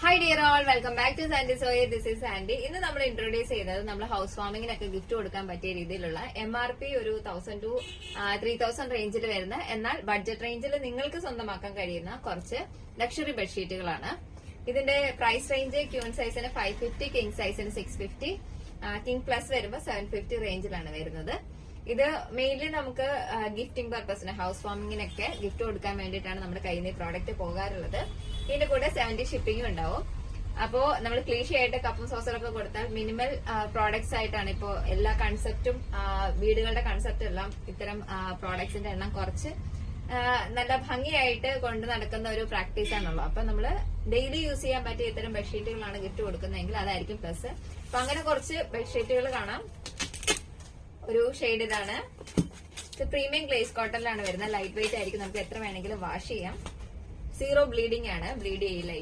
Hi dear all, welcome back to Sandy Soya. This is Sandy. ഇന്ന് നമ്മൾ introduce ചെയ്തത് നമ്മൾ ഹൗസ് വാമിങ്ങിനൊക്കെ ഗിഫ്റ്റ് കൊടുക്കാൻ പറ്റിയ രീതിയിലുള്ള MRP ഒരു 1000 to 3000 റേഞ്ചിൽ വരുന്ന, എന്നാൽ ബഡ്ജറ്റ് റേഞ്ചിൽ നിങ്ങൾക്ക് സ്വന്തമാക്കാൻ കഴിയുന്ന കുറച്ച് ലക്ഷറി ബെഡ്ഷീറ്റുകളാണ്. ഇതിന്റെ പ്രൈസ് റേഞ്ച് ക്യൂൺ സൈസിന് 550, കിങ് സൈസിന് 650, കിങ് പ്ലസ് വരുമ്പോൾ 750 റേഞ്ചിലാണ് വരുന്നത്. ഇത് മെയിൻലി നമുക്ക് ഗിഫ്റ്റിംഗ് പർപ്പസിന്, ഹൗസ് വാമിങ്ങിനൊക്കെ ഗിഫ്റ്റ് കൊടുക്കാൻ വേണ്ടിയിട്ടാണ് നമ്മുടെ കയ്യിൽ നിന്ന് ഈ പ്രോഡക്റ്റ് പോകാറുള്ളത്. ഇതിന്റെ കൂടെ 70 ഷിപ്പിംഗും ഉണ്ടാവും. അപ്പോ നമ്മൾ ക്ലീഷി ആയിട്ട് കപ്പും സോസറൊക്കെ കൊടുത്താൽ മിനിമൽ പ്രോഡക്ട്സ് ആയിട്ടാണ് ഇപ്പോ എല്ലാ കൺസെപ്റ്റും, വീടുകളുടെ കൺസെപ്റ്റും എല്ലാം ഇത്തരം പ്രോഡക്ട്സിന്റെ എണ്ണം കുറച്ച് നല്ല ഭംഗിയായിട്ട് കൊണ്ട് നടക്കുന്ന ഒരു പ്രാക്ടീസ് ആണല്ലോ. അപ്പൊ നമ്മള് ഡെയിലി യൂസ് ചെയ്യാൻ പറ്റിയ ഇത്തരം ബെഡ്ഷീറ്റുകളാണ് ഗിഫ്റ്റ് കൊടുക്കുന്നതെങ്കിൽ അതായിരിക്കും പ്ലസ്. അപ്പൊ അങ്ങനെ കുറച്ച് ബെഡ്ഷീറ്റുകൾ കാണാം. ഒരു ഷെയ്ഡ് ഇതാണ്. ഇത് പ്രീമിയം ഗ്ലേസ് കോട്ടണിലാണ് വരുന്നത്. ലൈറ്റ് വെയിറ്റ് ആയിരിക്കും, നമുക്ക് എത്ര വേണമെങ്കിലും വാഷ് ചെയ്യാം. 0 ബ്ലീഡിംഗ് ആണ്, ബ്ലീഡ് ചെയ്യില്ല.